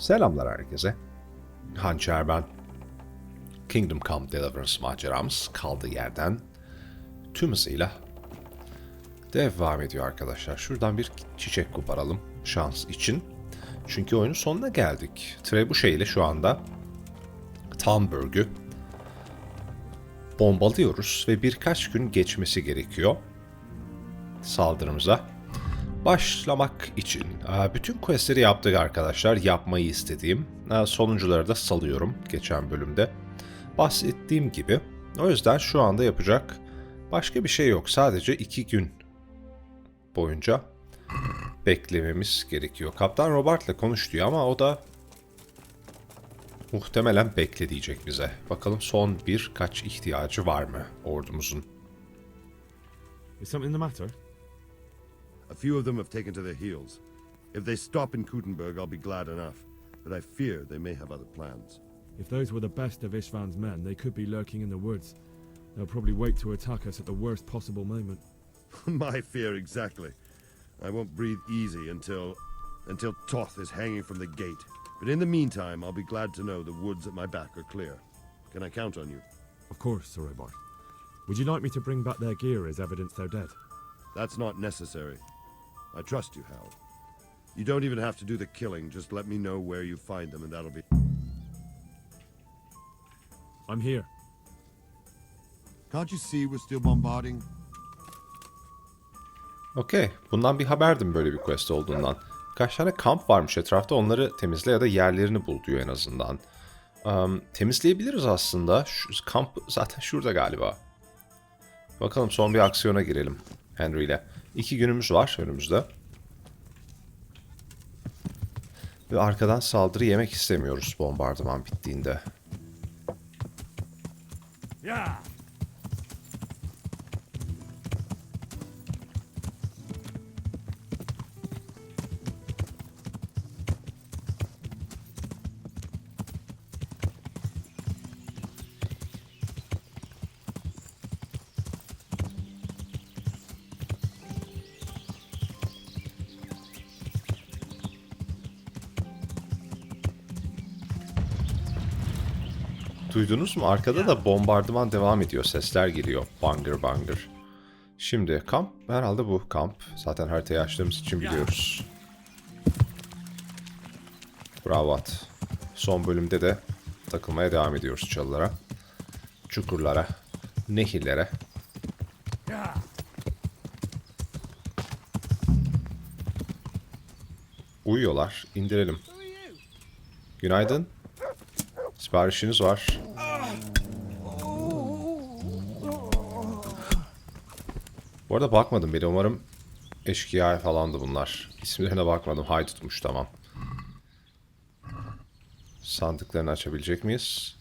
Selamlar herkese. Hançer ben. Kingdom Come Deliverance maceramız kaldığı yerden tüm hızıyla devam ediyor arkadaşlar. Şuradan bir çiçek koparalım şans için. Çünkü oyunun sonuna geldik. Trebuchet ile şu anda Tamburg'u bombalıyoruz ve birkaç gün geçmesi gerekiyor saldırımıza başlamak için. Bütün questleri yaptık arkadaşlar. Yapmayı istediğim. Sonuncuları da salıyorum geçen bölümde. Bahsettiğim gibi. O yüzden şu anda yapacak başka bir şey yok. Sadece 2 gün boyunca beklememiz gerekiyor. Kaptan Robert'le konuş diyor ama o da muhtemelen bekle diyecek bize. Bakalım son birkaç ihtiyacı var mı ordumuzun? Is something the matter? A few of them have taken to their heels. If they stop in Kutenberg, I'll be glad enough. But I fear they may have other plans. If those were the best of Istvan's men, they could be lurking in the woods. They'll probably wait to attack us at the worst possible moment. My fear exactly. I won't breathe easy until Toth is hanging from the gate. But in the meantime, I'll be glad to know the woods at my back are clear. Can I count on you? Of course, Sir Robert. Would you like me to bring back their gear as evidence they're dead? That's not necessary. I trust you, Hal. You don't even have to do the killing, just let me know where you find them and that'll be... I'm here. Can't you see we're still bombarding? Okey. Bundan bir haberdim böyle bir quest olduğundan. Kaç tane kamp varmış etrafta, onları temizle ya da yerlerini bul diyor en azından. Temizleyebiliriz aslında. Şu kamp zaten şurada galiba. Bakalım son bir aksiyona girelim Henry ile. 2 günümüz var önümüzde. Ve arkadan saldırı yemek istemiyoruz bombardıman bittiğinde. Yeah. Duydunuz mu? Arkada da bombardıman devam ediyor. Sesler geliyor. Bangır bangır. Şimdi kamp. Herhalde bu kamp. Zaten haritayı açtığımız için biliyoruz. Bravo at. Son bölümde de takılmaya devam ediyoruz çalılara. Çukurlara. Nehirlere. Uyuyorlar. İndirelim. Günaydın. Siparişiniz var. Bu arada bakmadım bile. Umarım eşkıya falandı bunlar. İsimlerine bakmadım. Haydutmuş, tamam. Sandıklarını açabilecek miyiz?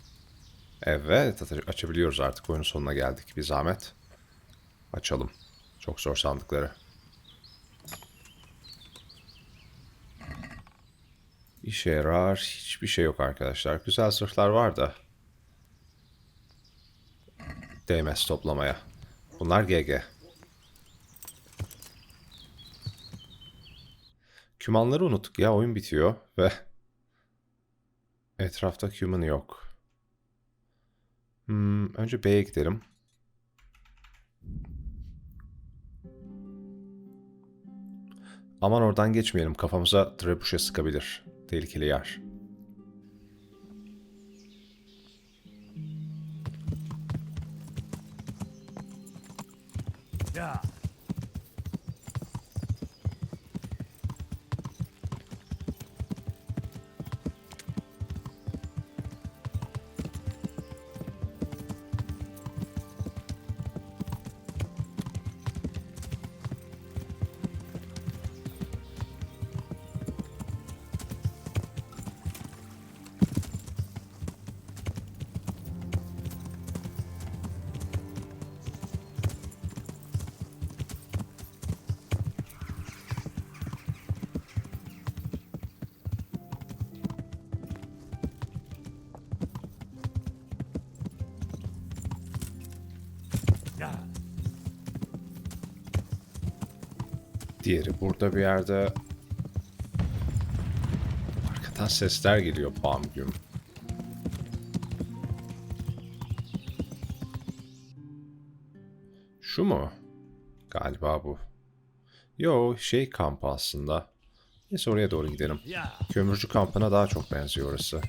Evet, açabiliyoruz artık. Oyunun sonuna geldik. Bir zahmet. Açalım. Çok zor sandıkları. İşe yarar. Hiçbir şey yok arkadaşlar. Güzel zırhlar var da. Değmez toplamaya. Bunlar GG. Kümanları unuttuk ya. Oyun bitiyor ve etrafta küman yok. Önce B'ye gidelim. Aman oradan geçmeyelim. Kafamıza trebuchet sıkabilir. Tehlikeli yer. Yeah. Diğeri burada bir yerde. Zaten sesler geliyor bam güm. Şu mu? Galiba bu. Yo, şey kampı aslında. Neyse oraya doğru gidelim. Kömürcü kampına daha çok benziyor orası.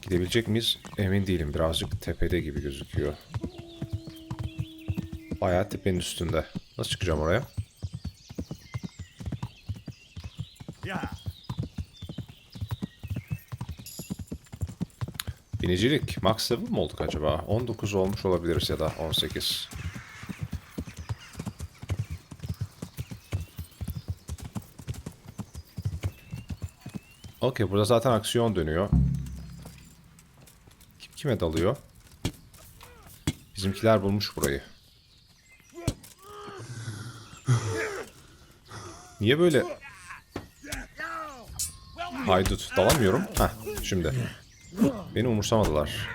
Gidebilecek miyiz? Emin değilim. Birazcık tepede gibi gözüküyor. Bayağı tepenin üstünde. Nasıl çıkacağım oraya? Binicilik. Max 7 mi olduk acaba? 19 olmuş olabiliriz ya da 18. Okey, burada zaten aksiyon dönüyor. Kim kime dalıyor? Bizimkiler bulmuş burayı. Niye böyle? Haydut. Dalamıyorum. Heh, şimdi. Beni umursamadılar.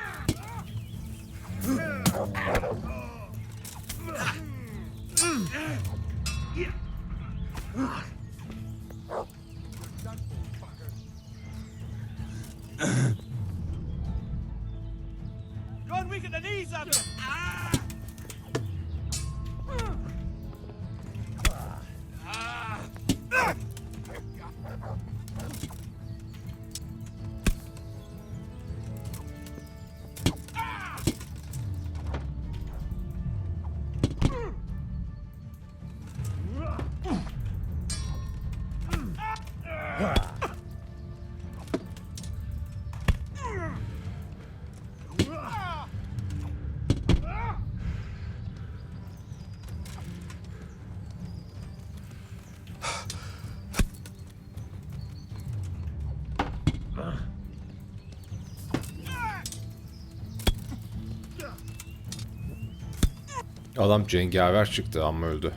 Adam cengaver çıktı ama öldü.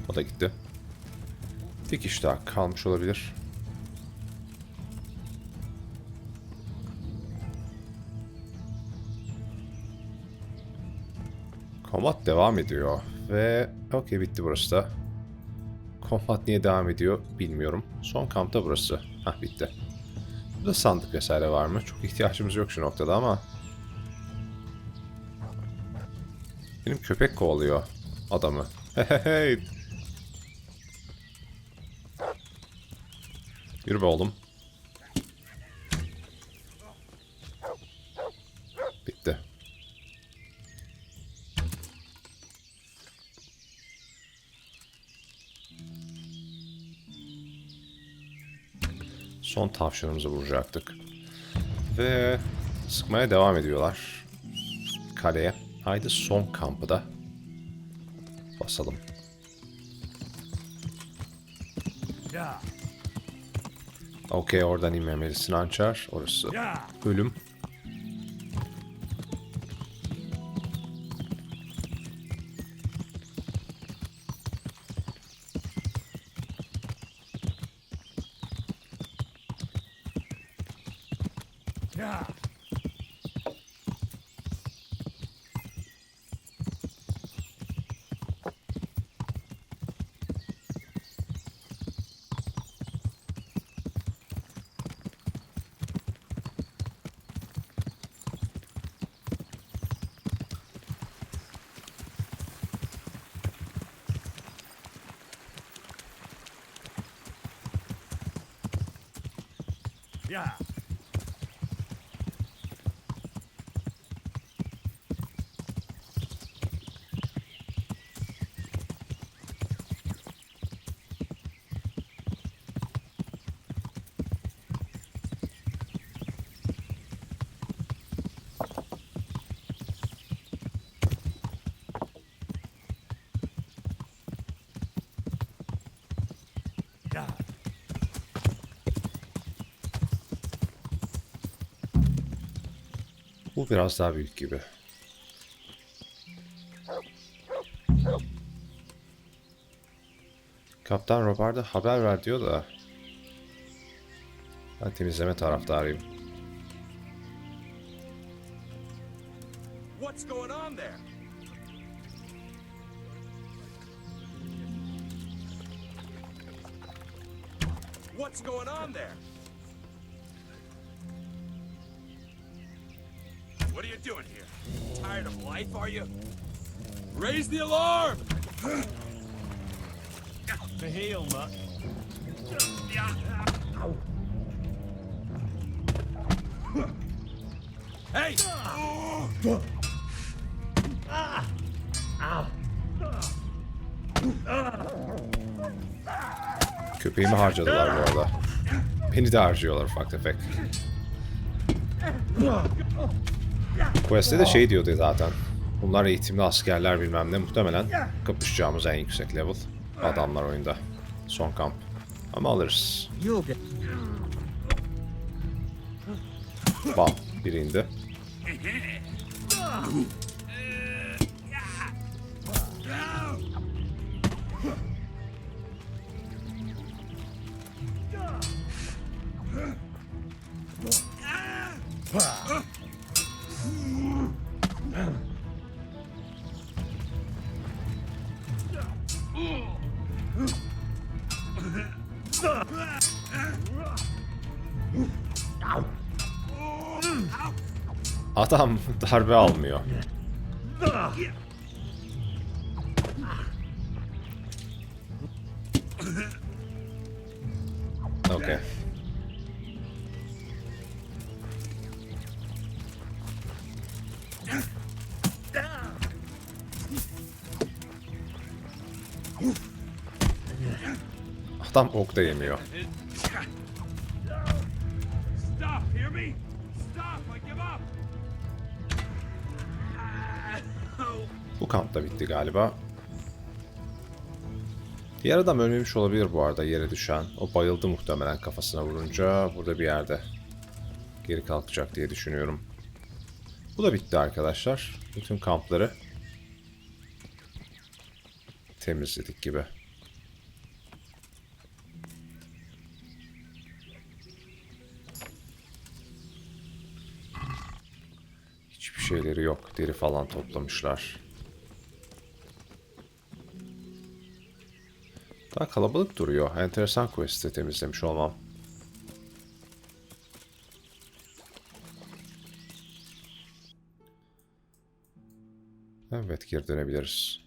O da gitti. Bir kişi daha kalmış olabilir. Kombat devam ediyor. Ve okey, bitti burası da. Kombat niye devam ediyor bilmiyorum. Son kampta burası. Hah, bitti. Burada sandık vesaire var mı? Çok ihtiyacımız yok şu noktada ama. Benim köpek kovalıyor adamı. Hey. Yürü be oğlum. Bitti. Son tavşanımızı vuracaktık. Ve sıkmaya devam ediyorlar. Kaleye. Haydi son kampı da basalım. Okey, oradan inmemelisin Hançer. Orası Bölüm. Bu biraz daha büyük gibi. Kaptan Robert'a haber ver diyor da ben temizleme taraftarıyım. What's going on there? What's going on there? What are you doing here? Tired of life, are you? Raise the alarm! To heal, Mutt. Hey! Köpeğimi harcadılar bu arada. Beni de harcıyorlar ufak tefek. Quest'te de şey diyordu zaten. Bunlar eğitimli askerler bilmem ne. Muhtemelen kapışacağımız en yüksek level adamlar oyunda. Son kamp. Ama alırız. Bam. Biri indi. Adam darbe almıyor. Okay. Adam ok da yemiyor. Stop, hear me? Stop, I give up! Bu kamp da bitti galiba. Diğer adam ölmemiş olabilir bu arada, yere düşen. O bayıldı muhtemelen kafasına vurunca. Burada bir yerde geri kalkacak diye düşünüyorum. Bu da bitti arkadaşlar. Bütün kampları temizledik gibi. Hiçbir şeyleri yok. Deri falan toplamışlar. Daha kalabalık duruyor. Enteresan quest'i temizlemiş olmam. Evet, geri dönebiliriz.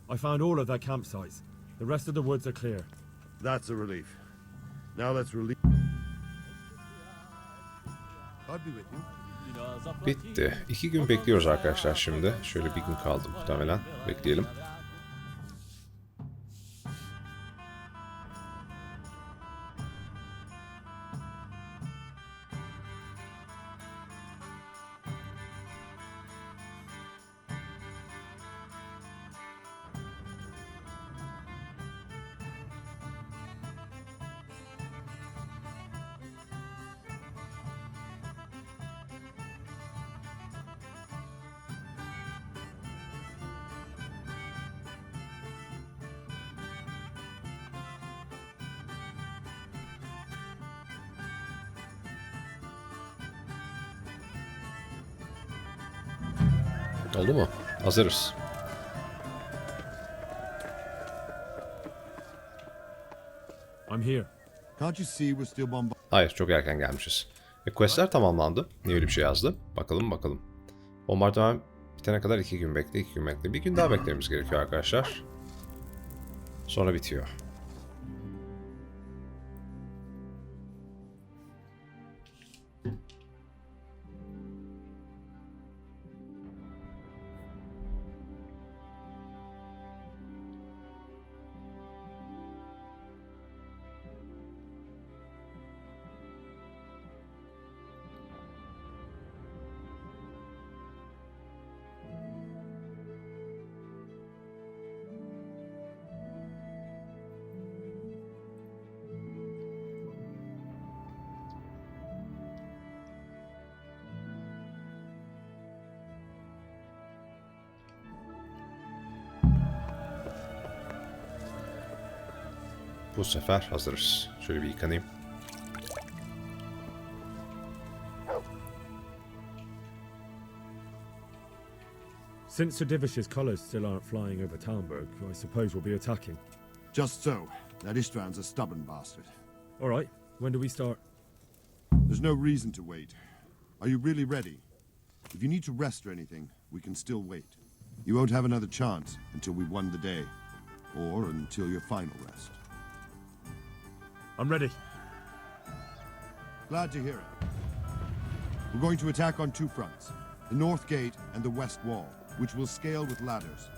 I found all of their campsites. The rest of the woods are clear. That's a relief. Now let's relieve. I'll be with you. Bitti. 2 gün bekliyoruz arkadaşlar şimdi. Şöyle bir gün kaldı muhtemelen. Bekleyelim. Oldu mu? Hazırız. I'm here. Can't you see we're still bombarded? Hayır, çok erken gelmişiz. Questler tamamlandı. Niye öyle bir şey yazdı? Bakalım. Bombardıman bitene kadar 2 gün bekle, 2 gün bekle. Bir gün daha beklememiz gerekiyor arkadaşlar. Sonra bitiyor. Bu sefer hazırız. Şöyle bir yıkanayım. Since Sir Divish's colours still aren't flying over Talmberg, I suppose we'll be attacking. Just so. That Istvand's a stubborn bastard. All right, when do we start? There's no reason to wait. Are you really ready? If you need to rest or anything, we can still wait. You won't have another chance until we've won the day. Or until your final rest. I'm ready. Glad to hear it. We're going to attack on two fronts. The north gate and the west wall, which will scale with ladders.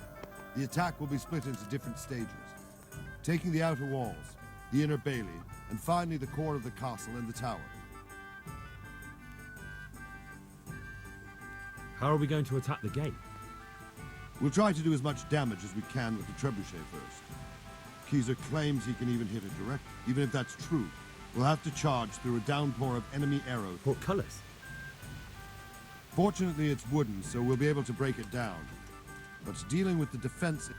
The attack will be split into different stages. Taking the outer walls, the inner bailey, and finally the core of the castle and the tower. How are we going to attack the gate? We'll try to do as much damage as we can with the trebuchet first. Keezer claims he can even hit it direct. Even if that's true, we'll have to charge through a downpour of enemy arrows. Portcullis? Fortunately, it's wooden, so we'll be able to break it down. But dealing with the defense...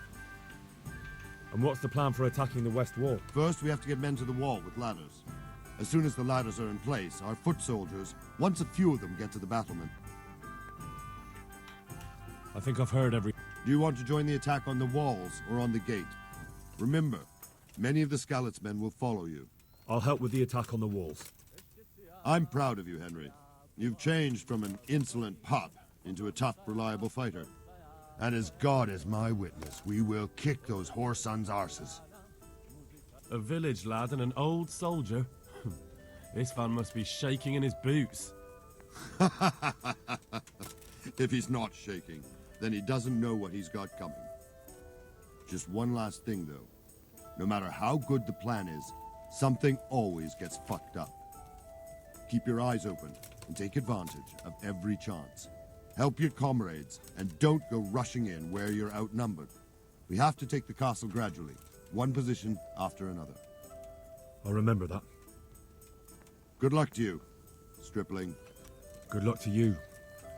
And what's the plan for attacking the west wall? First, we have to get men to the wall with ladders. As soon as the ladders are in place, our foot soldiers, once a few of them get to the battlement. I think I've heard every... Do you want to join the attack on the walls or on the gate? Remember, many of the Skalitz men will follow you. I'll help with the attack on the walls. I'm proud of you, Henry. You've changed from an insolent pup into a tough, reliable fighter. And as God is my witness, we will kick those whore sons' arses. A village lad and an old soldier? This fan must be shaking in his boots. If he's not shaking, then he doesn't know what he's got coming. Just one last thing, though. No matter how good the plan is, something always gets fucked up. Keep your eyes open and take advantage of every chance. Help your comrades and don't go rushing in where you're outnumbered. We have to take the castle gradually, one position after another. I'll remember that. Good luck to you, stripling. Good luck to you,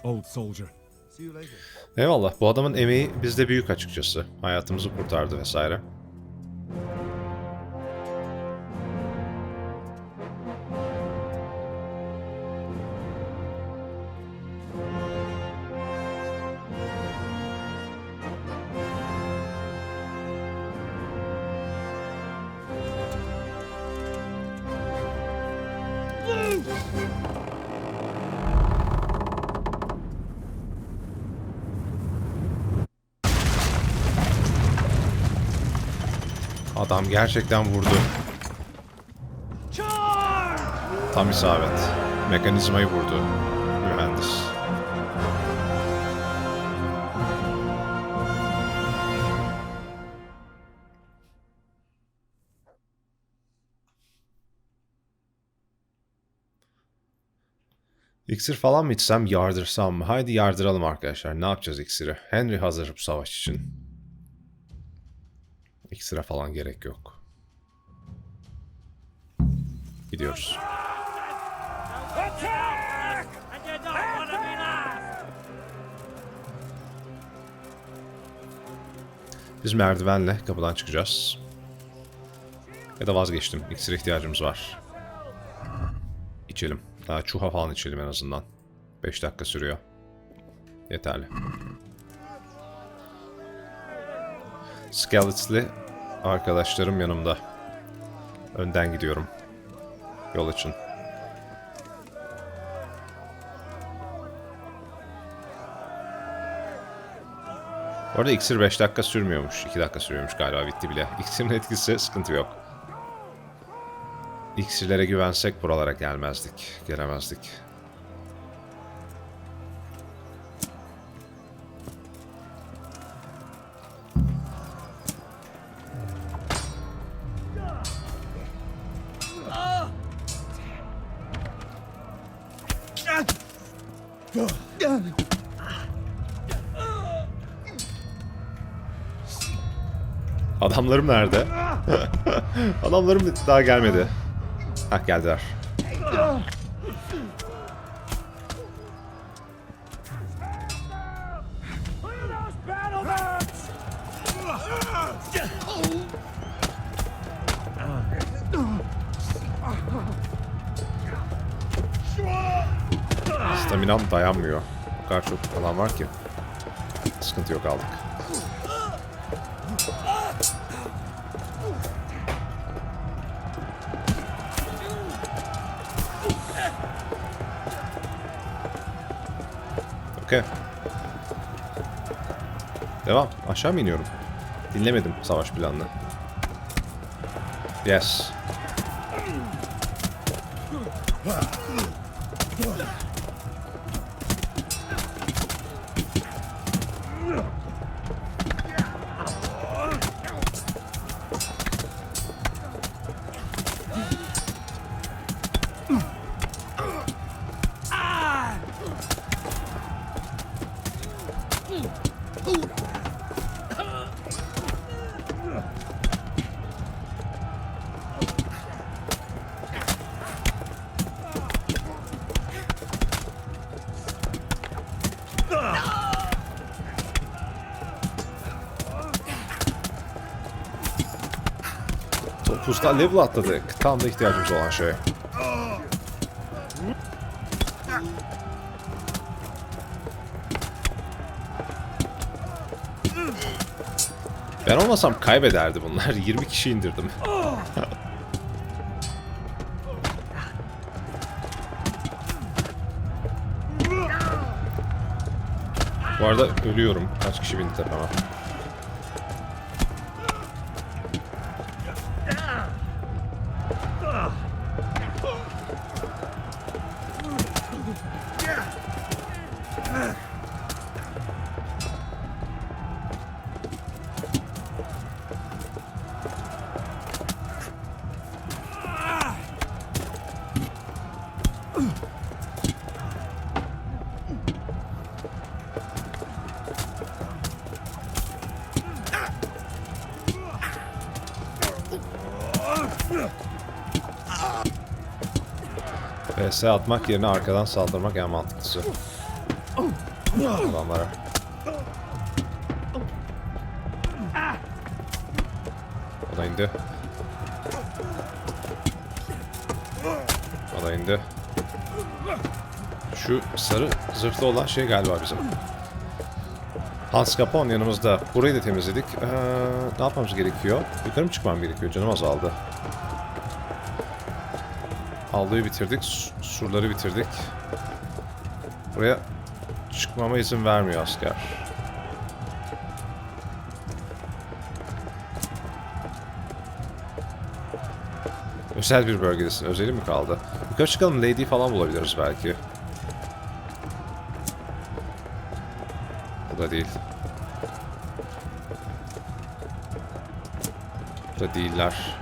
old soldier. See you later. Eyvallah. Bu adamın emeği bizde büyük açıkçası. Hayatımızı kurtardı vesaire. Adam gerçekten vurdu. Tam isabet. Mekanizmayı vurdu mühendis. İksir falan mı içsem, yardırsam mı? Haydi yardıralım arkadaşlar. Ne yapacağız iksiri? Henry hazır bu savaş için. İksire falan gerek yok. Gidiyoruz. Biz merdivenle kapıdan çıkacağız. Ya da vazgeçtim. İksire ihtiyacımız var. İçelim. Daha çuha falan içelim en azından. 5 dakika sürüyor. Yeterli. Skalit'li arkadaşlarım yanımda. Önden gidiyorum. Yol açın. Bu arada iksir 5 dakika sürmüyormuş. 2 dakika sürüyormuş galiba, bitti bile. İksirin etkisi, sıkıntı yok. İksirlere güvensek buralara gelmezdik. Gelemezdik. Adamlarım nerede? Adamlarım daha gelmedi. Hah, geldiler. Staminam dayanmıyor. O kadar çok adam var ki. Sıkıntı yok, aldık. Okey. Devam. Aşağı mı iniyorum? Dinlemedim savaş planını. Yes. Topuzda level atladık. Tam da ihtiyacımız olan şey. Ben olmasam kaybederdi bunlar. 20 kişi indirdim. Bu arada ölüyorum. Kaç kişi bindi tepeme. PS atmak yerine arkadan saldırmak en mantıklısı. Adamlara. O da indi. O da indi. Şu sarı zırhlı olan şey galiba bizim. Hans Capone yanımızda. Burayı da temizledik. Ne yapmamız gerekiyor? Yukarı mı çıkmam gerekiyor? Canım azaldı. Avluyu bitirdik. Surları bitirdik. Buraya çıkmama izin vermiyor asker. Özel bir bölgedesin. Özeli mi kaldı? Yukarı çıkalım. Lady falan bulabiliriz belki. Bu da değil. Bu da değiller.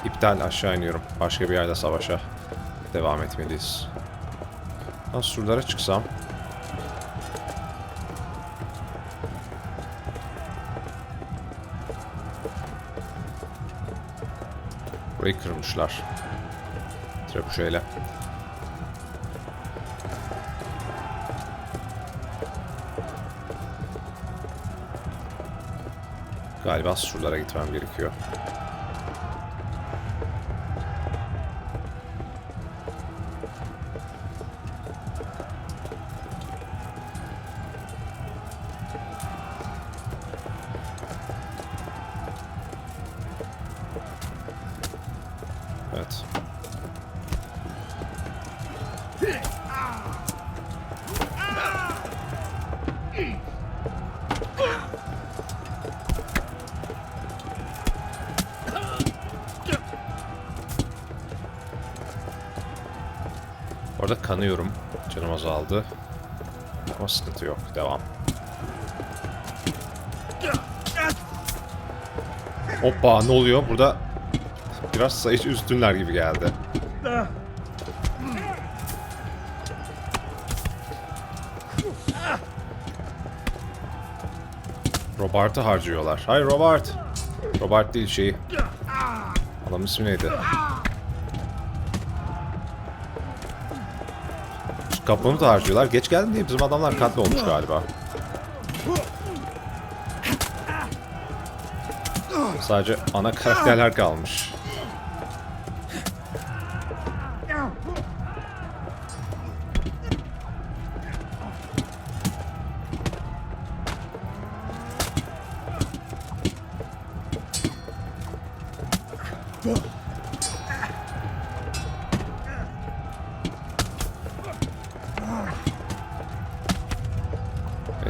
İptal, aşağı iniyorum. Başka bir yerde savaşa devam etmeliyiz. Nasıl surlara çıksam? Burayı kırmışlar. Trebuşeyle. Galiba surlara gitmem gerekiyor. Evet. Orada kanıyorum. Canım azaldı. Ama sıkıntı yok. Devam. Hoppa, ne oluyor? Burada biraz sayıcı üstünler gibi geldi. Robert'ı harcıyorlar. Hayır Robert. Robert değil şeyi. Adamın ismi neydi? Kaplanı da harcıyorlar. Geç geldim diye bizim adamlar katli olmuş galiba. Sadece ana karakterler kalmış.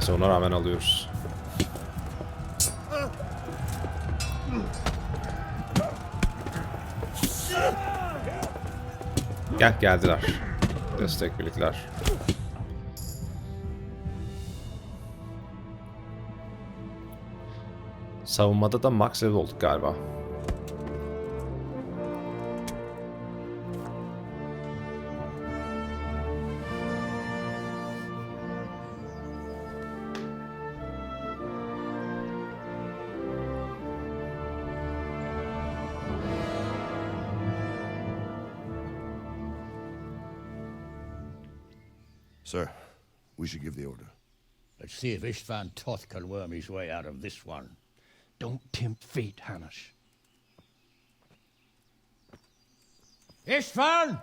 Neyse ona rağmen alıyoruz. Geldiler. Destek birlikler. Savunmada da max level olduk galiba. Sir, we should give the order. Let's see if Istvan Toth can worm his way out of this one. Don't tempt fate, Hanush. Istvan!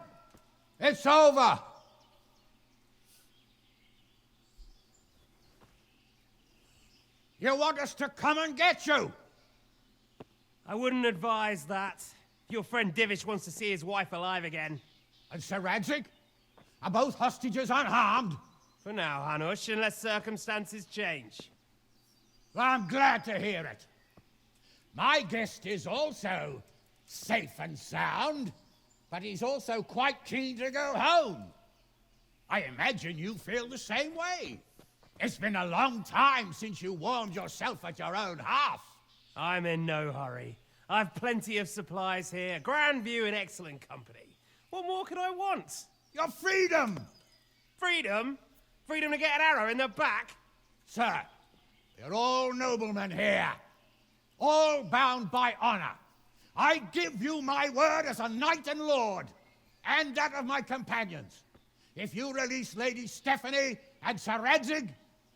It's over! You want us to come and get you? I wouldn't advise that. Your friend Divish wants to see his wife alive again. And Sir Radzik? Are both hostages unharmed? For now, Hanush, unless circumstances change. Well, I'm glad to hear it. My guest is also safe and sound, but he's also quite keen to go home. I imagine you feel the same way. It's been a long time since you warmed yourself at your own hearth. I'm in no hurry. I've plenty of supplies here, grand view and excellent company. What more could I want? Your freedom! Freedom? Freedom to get an arrow in the back? Sir, you're all noblemen here, all bound by honor. I give you my word as a knight and lord, and that of my companions. If you release Lady Stephanie and Sir Radzig,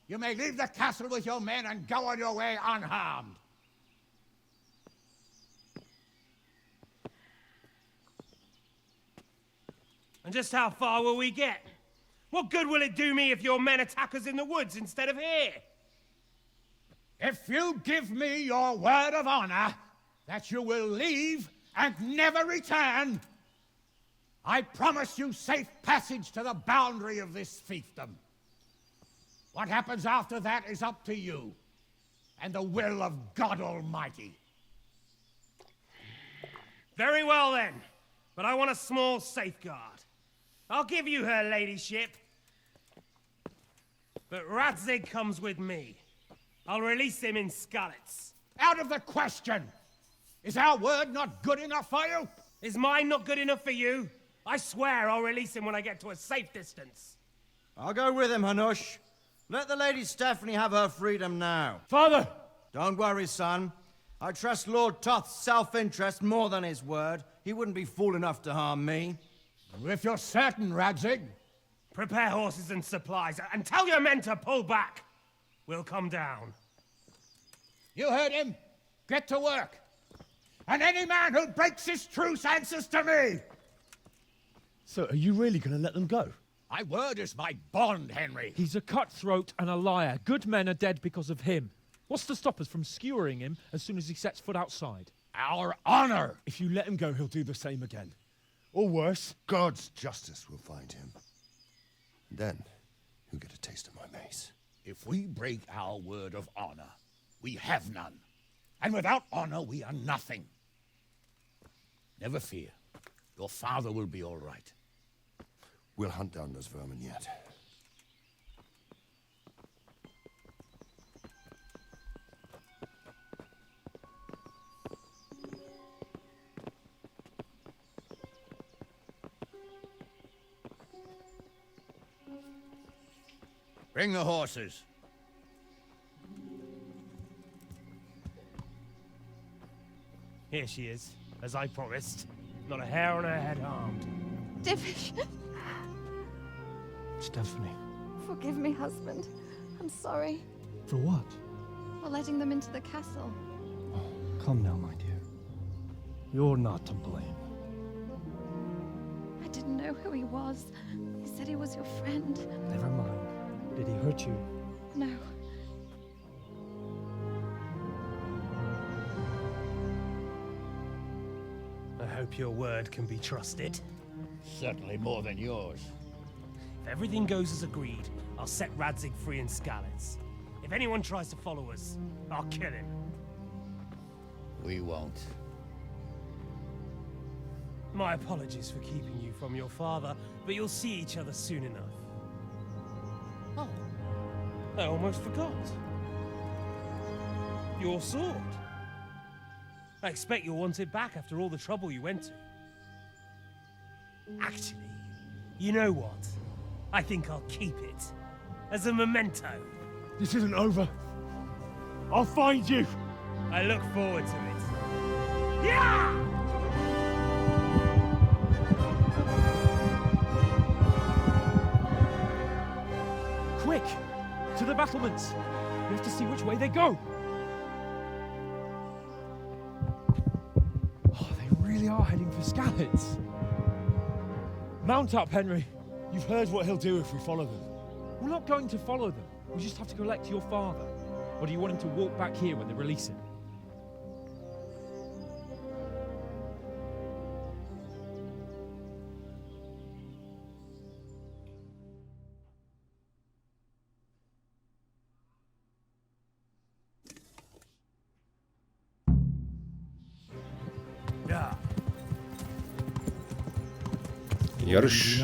you may leave the castle with your men and go on your way unharmed. And just how far will we get? What good will it do me if your men attack us in the woods instead of here? If you give me your word of honor that you will leave and never return, I promise you safe passage to the boundary of this fiefdom. What happens after that is up to you and the will of God Almighty. Very well then, but I want a small safeguard. I'll give you her ladyship, but Radzig comes with me. I'll release him in Skalitz. Out of the question! Is our word not good enough for you? Is mine not good enough for you? I swear I'll release him when I get to a safe distance. I'll go with him, Hanush. Let the Lady Stephanie have her freedom now. Father! Don't worry, son. I trust Lord Toth's self-interest more than his word. He wouldn't be fool enough to harm me. If you're certain, Radzig. Prepare horses and supplies, and tell your men to pull back. We'll come down. You heard him. Get to work. And any man who breaks this truce answers to me. So, are you really going to let them go? My word is my bond, Henry. He's a cutthroat and a liar. Good men are dead because of him. What's to stop us from skewering him as soon as he sets foot outside? Our honor. If you let him go, he'll do the same again. Or worse. God's justice will find him. Then, you'll get a taste of my mace. If we break our word of honor, we have none. And without honor, we are nothing. Never fear. Your father will be all right. We'll hunt down those vermin yet. Bring the horses. Here she is, as I promised. Not a hair on her head harmed. Divish, Stephanie. forgive me, husband. I'm sorry For what? for letting them into the castle. Come now, my dear. You're not to blame. I didn't know who he was. He said he was your friend. Never mind. Did he hurt you? No. I hope your word can be trusted. Certainly more than yours. If everything goes as agreed, I'll set Radzig free in Skalitz. If anyone tries to follow us, I'll kill him. We won't. My apologies for keeping you from your father, but you'll see each other soon enough. Oh, I almost forgot. Your sword. I expect you'll want it back after all the trouble you went to. Actually, you know what? I think I'll keep it. As a memento. This isn't over. I'll find you. I look forward to it. Yeah! Quick! To the battlements! We have to see which way they go! Oh, they really are heading for Scallets. Mount up, Henry. You've heard what he'll do if we follow them. We're not going to follow them. We just have to collect your father. Or do you want him to walk back here when they release him? Yeah. Yarış.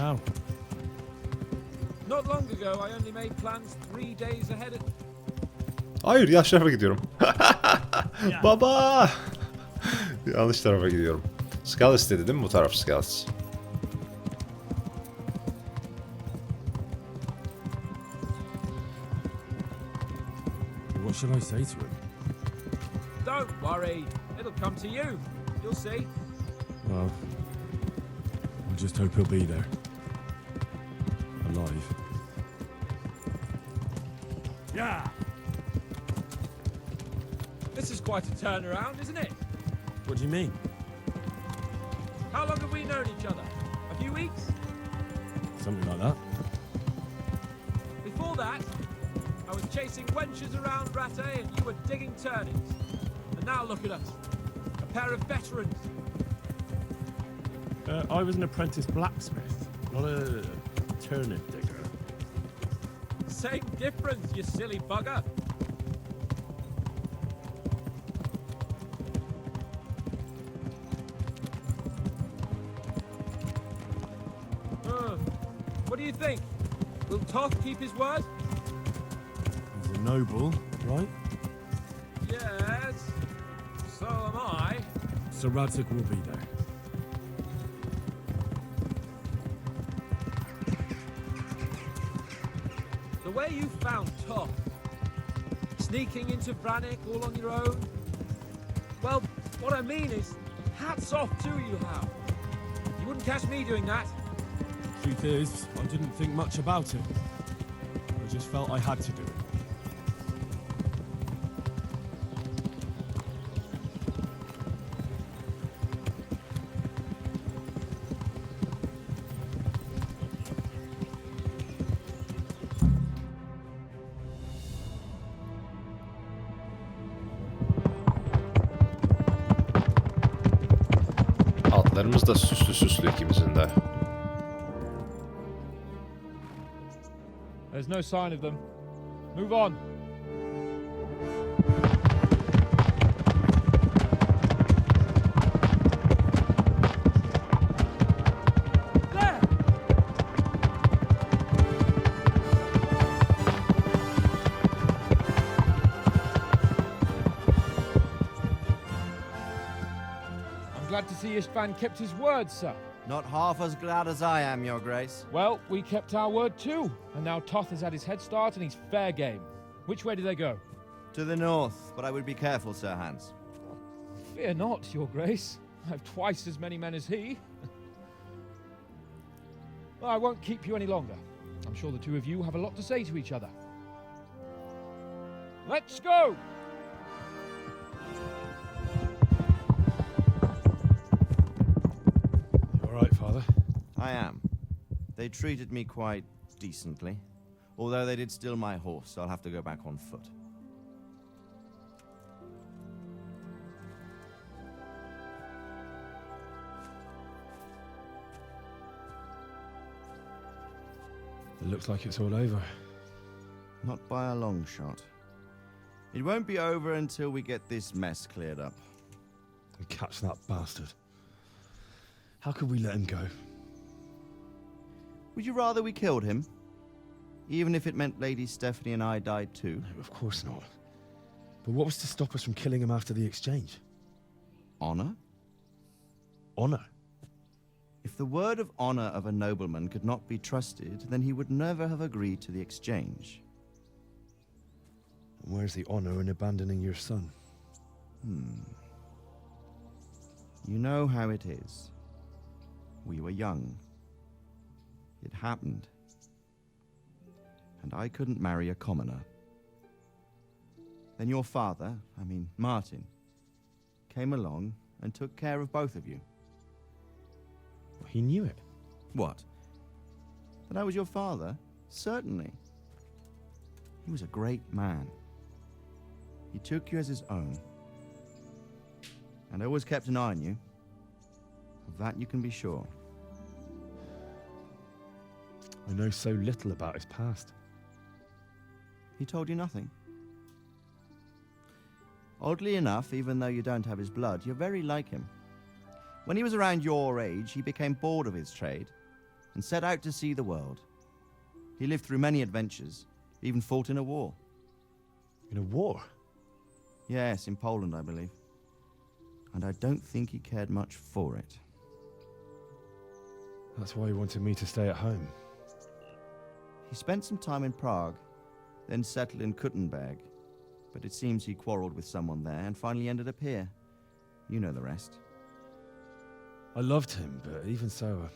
Not long ago, I only made plans 3 days ahead of... Hayır, yanlış tarafa gidiyorum. Baba! Yanlış tarafa gidiyorum. Scales dedi değil mi bu taraf Scales? What should I say to him? Don't worry. It'll come to you. You'll see. Well, I just hope he'll be there. Alive. Yeah. This is quite a turnaround, isn't it? What do you mean? How long have we known each other? A few weeks? Something like that. Before that, I was chasing wenches around Rattay and you were digging turnings. And now look at us. A pair of veterans. I was an apprentice blacksmith, not a turnip digger. Same difference, you silly bugger. What do you think? Will Toth keep his word? He's a noble, right? Yes. So am I. Sir Radzig will be there. The way you found Toth, sneaking into Brannick all on your own. Well, what I mean is, hats off to you, Hal. You wouldn't catch me doing that. Truth is, I didn't think much about it. I just felt I had to do it. Atlarımız da süslü süslü ikimizin de. There's no sign of them. Move on. There! I'm glad to see Istvan kept his word, sir. Not half as glad as I am, Your Grace. Well, we kept our word too. And now Toth has had his head start and he's fair game. Which way do they go? To the north, but I would be careful, Sir Hans. Fear not, Your Grace. I have twice as many men as he. Well, I won't keep you any longer. I'm sure the two of you have a lot to say to each other. Let's go! You all right, Father? I am. They treated me quite decently. Although they did steal my horse, so I'll have to go back on foot. It looks like it's all over. Not by a long shot. It won't be over until we get this mess cleared up. And catch that bastard. How could we let him go? Would you rather we killed him? Even if it meant Lady Stephanie and I died too? No, of course not. But what was to stop us from killing him after the exchange? Honor? Honor? If the word of honor of a nobleman could not be trusted, then he would never have agreed to the exchange. And where's the honor in abandoning your son? You know how it is. We were young. It happened. And I couldn't marry a commoner. Then your father, Martin, came along and took care of both of you. He knew it. What? That I was your father? Certainly. He was a great man. He took you as his own. And always kept an eye on you. Of that you can be sure. I know so little about his past. He told you nothing? Oddly enough, even though you don't have his blood, you're very like him. When he was around your age, he became bored of his trade and set out to see the world. He lived through many adventures, even fought in a war. In a war? Yes, in Poland, I believe. And I don't think he cared much for it. That's why he wanted me to stay at home. He spent some time in Prague, then settled in Kuttenberg. But it seems he quarreled with someone there and finally ended up here. You know the rest. I loved him, but even so,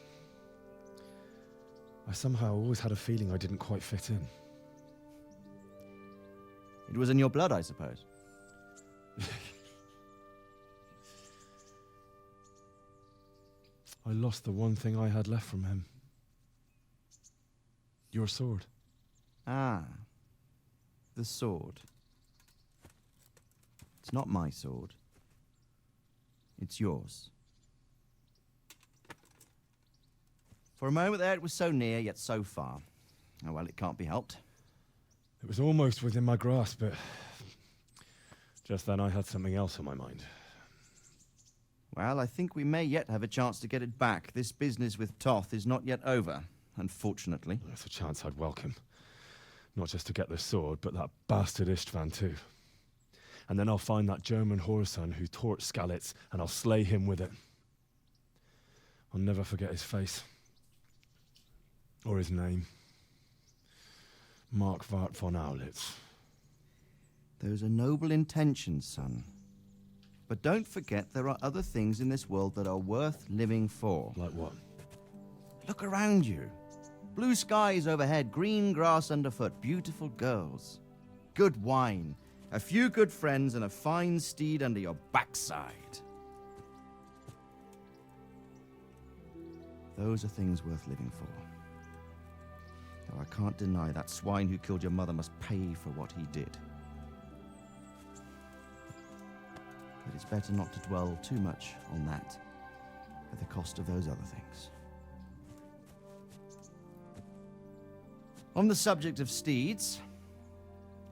I somehow always had a feeling I didn't quite fit in. It was in your blood, I suppose. I lost the one thing I had left from him. Your sword. Ah, the sword. It's not my sword. It's yours. For a moment there, it was so near, yet so far. Oh, well, it can't be helped. It was almost within my grasp, but just then I had something else on my mind. Well, I think we may yet have a chance to get it back. This business with Toth is not yet over, unfortunately. That's a chance I'd welcome. Not just to get the sword, but that bastard Istvan too. And then I'll find that German whoreson who torched Skalitz, and I'll slay him with it. I'll never forget his face. Or his name. Mark Vart von Aulitz. Those are noble intentions, son. But don't forget there are other things in this world that are worth living for. Like what? Look around you. Blue skies overhead, green grass underfoot, beautiful girls. Good wine, a few good friends, and a fine steed under your backside. Those are things worth living for. Though I can't deny that swine who killed your mother must pay for what he did. But it's better not to dwell too much on that at the cost of those other things. On the subject of steeds,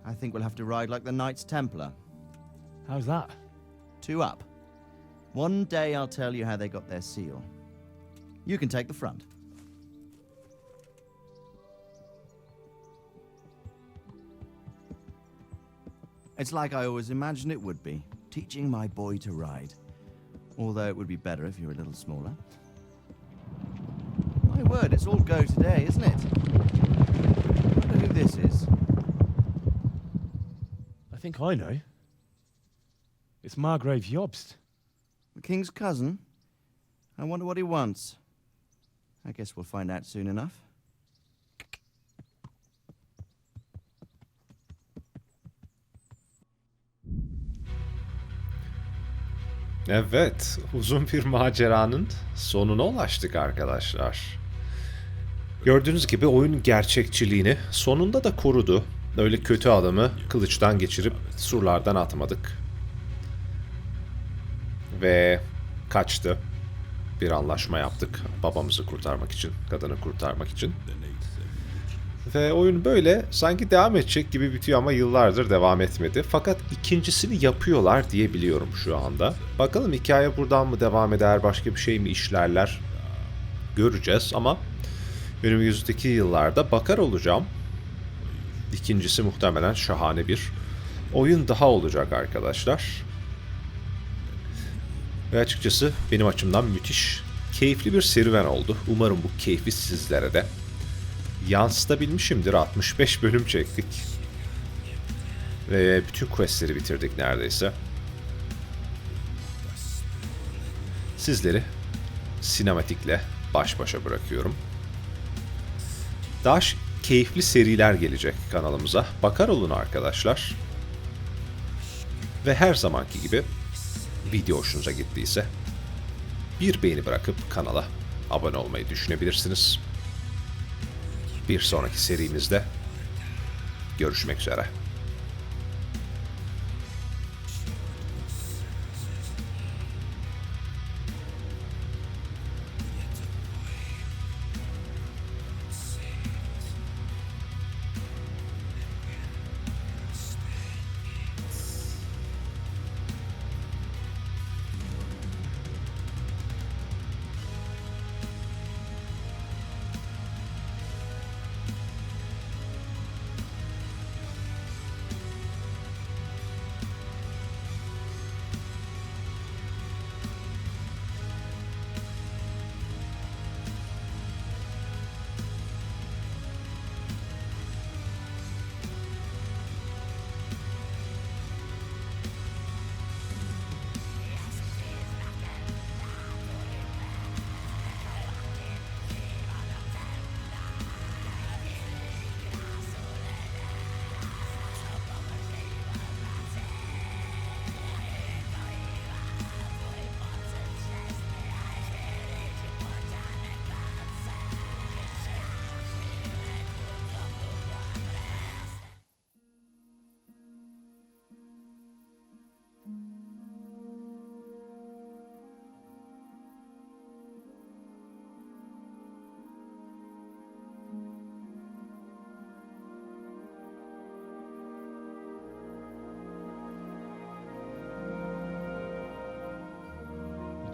I think we'll have to ride like the Knights Templar. How's that? 2 up. One day I'll tell you how they got their seal. You can take the front. It's like I always imagined it would be, teaching my boy to ride. Although it would be better if you were a little smaller. My word, it's all go today, isn't it? I wonder who this is. I think I know. It's Margrave Jobst. The king's cousin? I wonder what he wants. I guess we'll find out soon enough. Evet, uzun bir maceranın sonuna ulaştık arkadaşlar. Gördüğünüz gibi oyun gerçekçiliğini sonunda da korudu. Öyle kötü adamı kılıçtan geçirip surlardan atmadık. Ve kaçtı. Bir anlaşma yaptık babamızı kurtarmak için, kadını kurtarmak için. Ve oyun böyle sanki devam edecek gibi bitiyor ama yıllardır devam etmedi. Fakat ikincisini yapıyorlar diye biliyorum şu anda. Bakalım hikaye buradan mı devam eder, başka bir şey mi işlerler göreceğiz ama önümüzdeki yıllarda bakar olacağım. İkincisi muhtemelen şahane bir oyun daha olacak arkadaşlar. Ve açıkçası benim açımdan müthiş, keyifli bir serüven oldu. Umarım bu keyfi sizlere de yansıtabilmişimdir. 65 bölüm çektik. Ve bütün questleri bitirdik neredeyse. Sizleri sinematikle baş başa bırakıyorum. Daha keyifli seriler gelecek kanalımıza. Bakar olun arkadaşlar. Ve her zamanki gibi video hoşunuza gittiyse bir beğeni bırakıp kanala abone olmayı düşünebilirsiniz. Bir sonraki serimizde görüşmek üzere.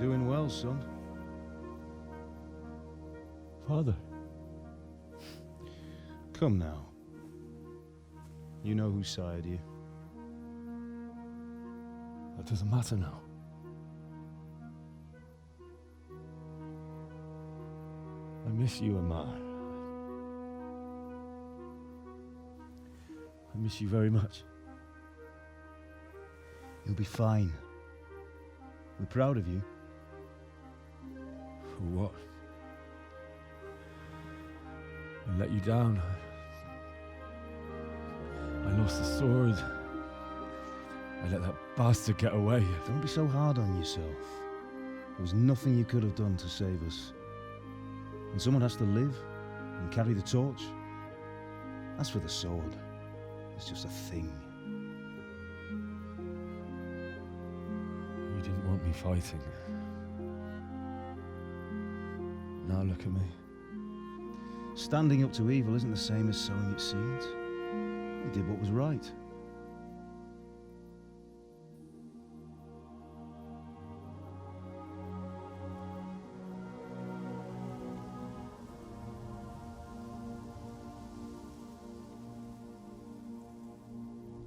Doing well, son. Father. Come now. You know who sired you. That doesn't matter now. I miss you and Ma. I miss you very much. You'll be fine. We're proud of you. For what? I let you down. I lost the sword. I let that bastard get away. Don't be so hard on yourself. There was nothing you could have done to save us. And someone has to live and carry the torch. As for the sword, it's just a thing. You didn't want me fighting. Now look at me. Standing up to evil isn't the same as sowing its seeds. You did what was right.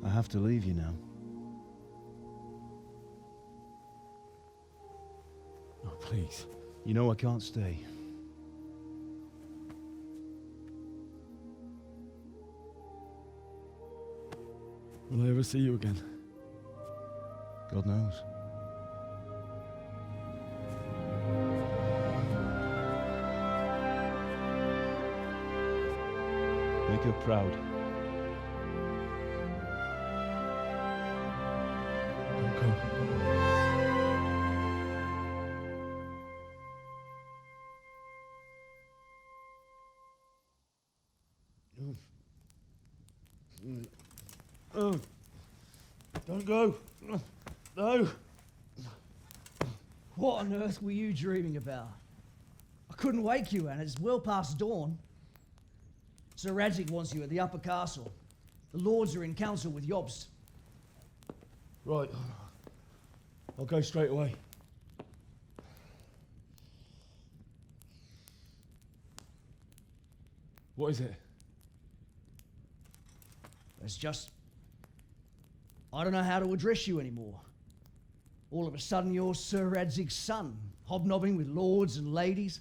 I have to leave you now. Oh, please. You know I can't stay. Will I ever see you again? God knows. Make her proud. Don't go. Don't go. No. What on earth were you dreaming about? I couldn't wake you, and it's well past dawn. Sir Radzig wants you at the upper castle. The lords are in council with Jobst. Right. I'll go straight away. What is it? It's just... I don't know how to address you anymore. All of a sudden you're Sir Radzig's son, hobnobbing with lords and ladies.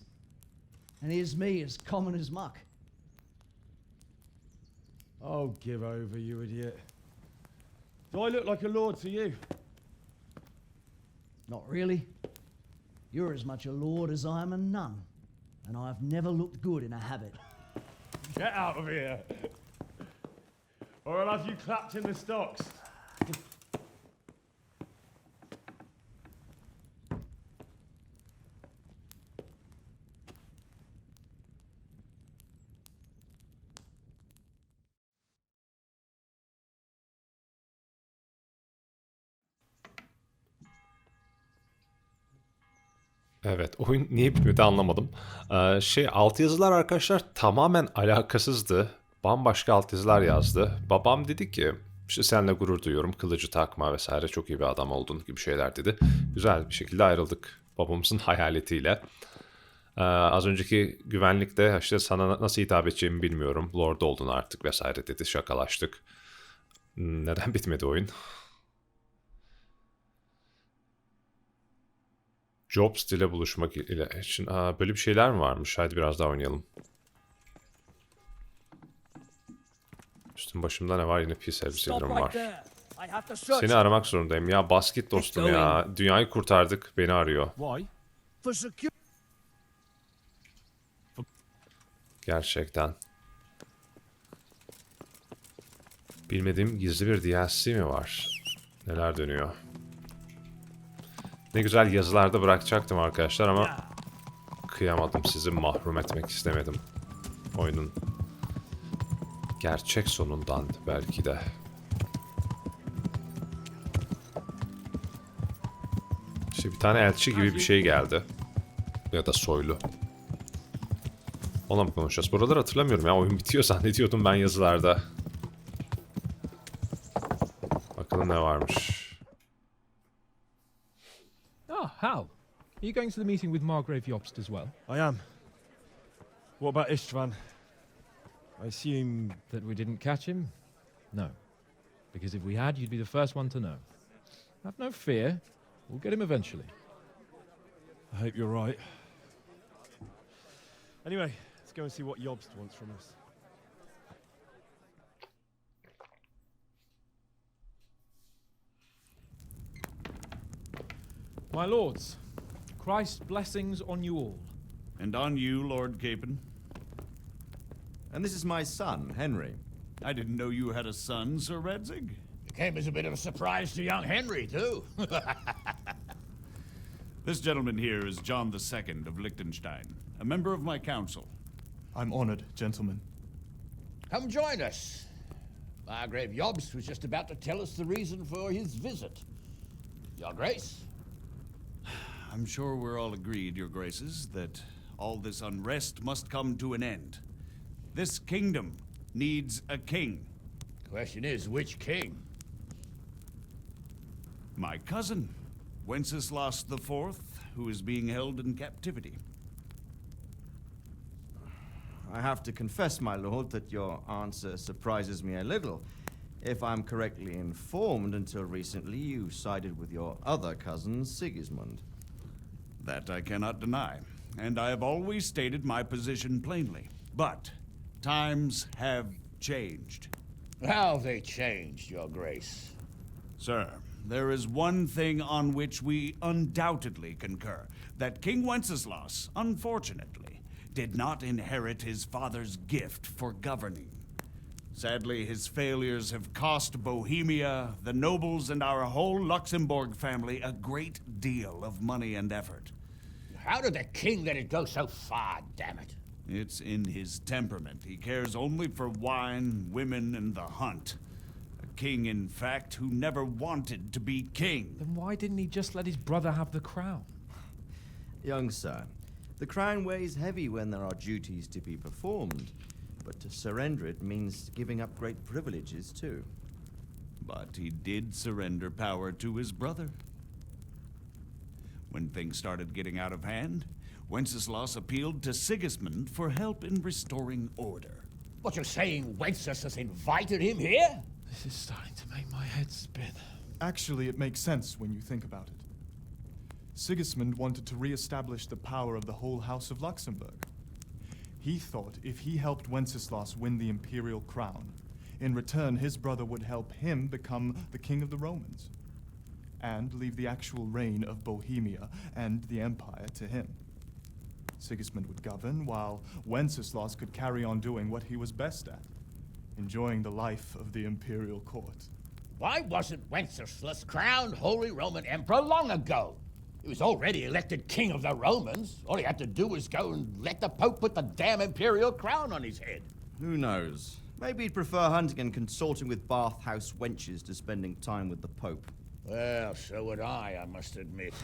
And here's me, as common as muck. Oh, give over, you idiot. Do I look like a lord to you? Not really. You're as much a lord as I am a nun. And I've never looked good in a habit. Get out of here! Or I'll have you clapped in the stocks. Evet, oyun niye bitmedi anlamadım. Altyazılar arkadaşlar tamamen alakasızdı. Bambaşka altyazılar yazdı. Babam dedi ki, işte seninle gurur duyuyorum, kılıcı takma vesaire, çok iyi bir adam oldun gibi şeyler dedi. Güzel bir şekilde ayrıldık babamızın hayaletiyle. Az önceki güvenlikte işte sana nasıl hitap edeceğimi bilmiyorum, Lord oldun artık vesaire dedi, şakalaştık. Neden bitmedi oyun? Jobst ile buluşmak için böyle bir şeyler mi varmış? Haydi biraz daha oynayalım. Üstüm başımda ne var? Yine pis elbiselerim var. Seni aramak zorundayım. Ya bas git dostum ya. Dünyayı kurtardık. Beni arıyor. Gerçekten. Bilmediğim gizli bir DLC mi var? Neler dönüyor? Ne güzel yazılarda bırakacaktım arkadaşlar ama kıyamadım, sizi mahrum etmek istemedim. Oyunun gerçek sonundan belki de. İşte bir tane elçi gibi bir şey geldi. Ya da soylu. Ona mı konuşacağız? Buraları hatırlamıyorum ya, oyun bitiyor zannediyordum ben yazılarda. Bakalım ne varmış. Hal, are you going to the meeting with Margrave Jobst as well? I am. What about Istvan? I assume... That we didn't catch him? No. Because if we had, you'd be the first one to know. Have no fear. We'll get him eventually. I hope you're right. Anyway, let's go and see what Jobst wants from us. My lords, Christ's blessings on you all. And on you, Lord Capon. And this is my son, Henry. I didn't know you had a son, Sir Radzig. It came as a bit of a surprise to young Henry, too. This gentleman here is John II of Liechtenstein, a member of my council. I'm honored, gentlemen. Come join us. Margrave Jobst was just about to tell us the reason for his visit. Your Grace? I'm sure we're all agreed, Your Graces, that all this unrest must come to an end. This kingdom needs a king. Question is, which king? My cousin, Wenceslas IV, who is being held in captivity. I have to confess, my lord, that your answer surprises me a little. If I'm correctly informed, until recently you sided with your other cousin, Sigismund. That I cannot deny, and I have always stated my position plainly. But times have changed. How have they changed, Your Grace? Sir, there is one thing on which we undoubtedly concur. That King Wenceslas, unfortunately, did not inherit his father's gift for governing. Sadly, his failures have cost Bohemia, the nobles, and our whole Luxembourg family a great deal of money and effort. How did the king let it go so far, damn it? It's in his temperament. He cares only for wine, women, and the hunt. A king, in fact, who never wanted to be king. Then why didn't he just let his brother have the crown? Young sir, the crown weighs heavy when there are duties to be performed. But to surrender it means giving up great privileges, too. But he did surrender power to his brother. When things started getting out of hand, Wenceslas appealed to Sigismund for help in restoring order. What, you're saying Wenceslas invited him here? This is starting to make my head spin. Actually, it makes sense when you think about it. Sigismund wanted to re-establish the power of the whole House of Luxembourg. He thought if he helped Wenceslas win the imperial crown, in return his brother would help him become the king of the Romans, and leave the actual reign of Bohemia and the empire to him. Sigismund would govern, while Wenceslas could carry on doing what he was best at, enjoying the life of the imperial court. Why wasn't Wenceslas crowned Holy Roman Emperor long ago? He was already elected king of the Romans. All he had to do was go and let the Pope put the damn imperial crown on his head. Who knows? Maybe he'd prefer hunting and consorting with bathhouse wenches to spending time with the Pope. Well, so would I must admit.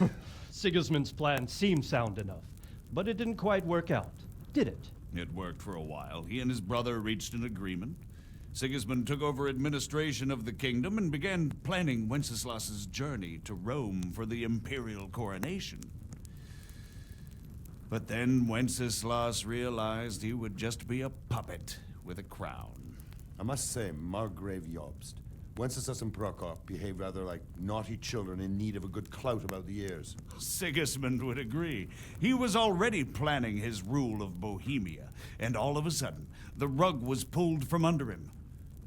Sigismund's plan seemed sound enough, but it didn't quite work out, did it? It worked for a while. He and his brother reached an agreement. Sigismund took over administration of the kingdom and began planning Wenceslas's journey to Rome for the imperial coronation. But then Wenceslas realized he would just be a puppet with a crown. I must say, Margrave Jobst, Wenceslas and Prokop behave rather like naughty children in need of a good clout about the ears. Sigismund would agree. He was already planning his rule of Bohemia, and all of a sudden, the rug was pulled from under him.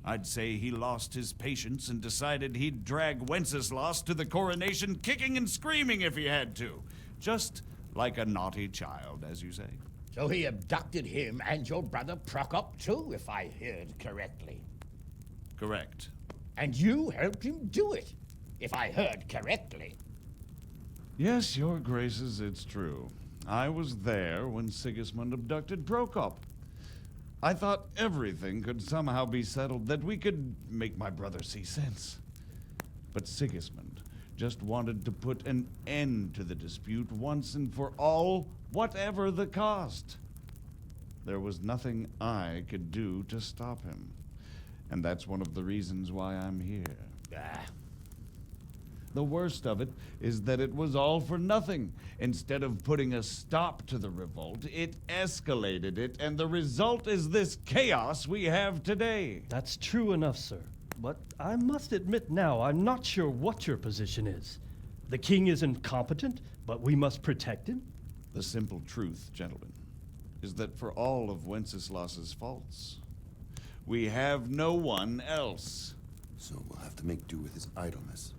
I'd say he lost his patience and decided he'd drag Wenceslas to the coronation kicking and screaming if he had to. Just like a naughty child, as you say. So he abducted him and your brother Prokop too, if I heard correctly. Correct. And you helped him do it, if I heard correctly. Yes, your graces, it's true. I was there when Sigismund abducted Prokop. I thought everything could somehow be settled, that we could make my brother see sense. But Sigismund just wanted to put an end to the dispute once and for all, whatever the cost. There was nothing I could do to stop him. And that's one of the reasons why I'm here. The worst of it is that it was all for nothing. Instead of putting a stop to the revolt, it escalated it, and the result is this chaos we have today. That's true enough, sir. But I must admit now, I'm not sure what your position is. The king is incompetent, but we must protect him? The simple truth, gentlemen, is that for all of Wenceslas's faults, we have no one else. So we'll have to make do with his idleness.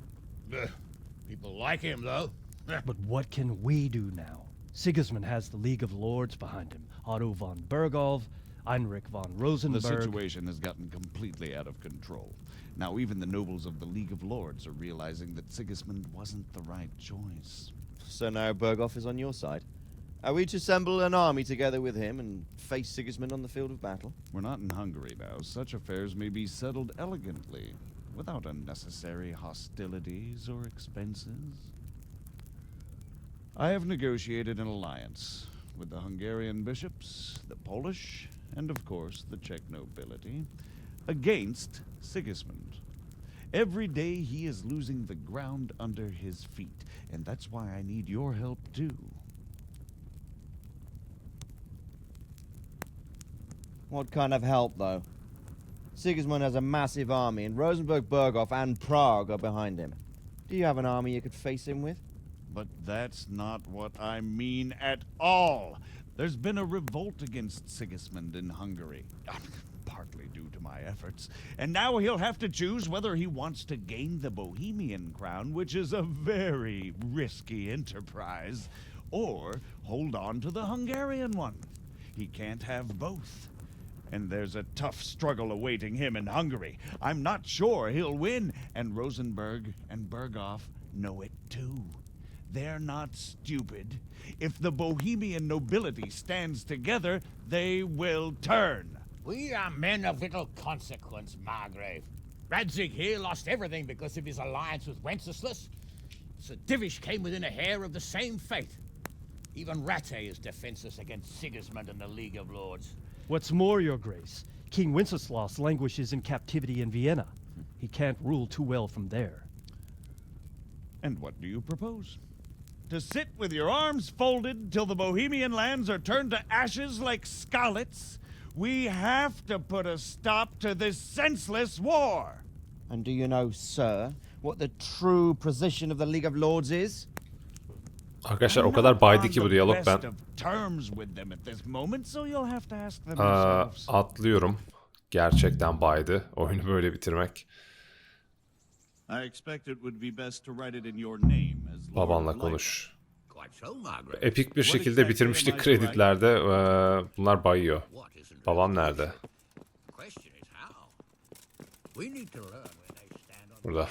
People like him, though. But what can we do now? Sigismund has the League of Lords behind him. Otto von Bergholf, Heinrich von Rosenberg. The situation has gotten completely out of control. Now even the nobles of the League of Lords are realizing that Sigismund wasn't the right choice. So now Bergholf is on your side. Are we to assemble an army together with him and face Sigismund on the field of battle? We're not in Hungary now. Such affairs may be settled elegantly, without unnecessary hostilities or expenses. I have negotiated an alliance with the Hungarian bishops, the Polish, and of course the Czech nobility, against Sigismund. Every day he is losing the ground under his feet, and that's why I need your help too. What kind of help, though? Sigismund has a massive army, and Rosenberg, Berghof, and Prague are behind him. Do you have an army you could face him with? But that's not what I mean at all. There's been a revolt against Sigismund in Hungary, partly due to my efforts, and now he'll have to choose whether he wants to gain the Bohemian crown, which is a very risky enterprise, or hold on to the Hungarian one. He can't have both. And there's a tough struggle awaiting him in Hungary. I'm not sure he'll win, and Rosenberg and Berghof know it too. They're not stupid. If the Bohemian nobility stands together, they will turn. We are men of little consequence, Margrave. Radzig here lost everything because of his alliance with Wenceslas. Sir Divish came within a hair of the same fate. Even Rattay is defenseless against Sigismund and the League of Lords. What's more, Your Grace, King Wenceslas languishes in captivity in Vienna. He can't rule too well from there. And what do you propose? To sit with your arms folded till the Bohemian lands are turned to ashes like scarlets? We have to put a stop to this senseless war. And do you know, sir, what the true position of the League of Lords is? Arkadaşlar o kadar baydı ki bu diyalog ben atlıyorum. Gerçekten baydı oyunu böyle bitirmek. Babanla konuş. Epik bir şekilde bitirmiştik kreditlerde. Bunlar bayıyor. Babam nerede? Burada.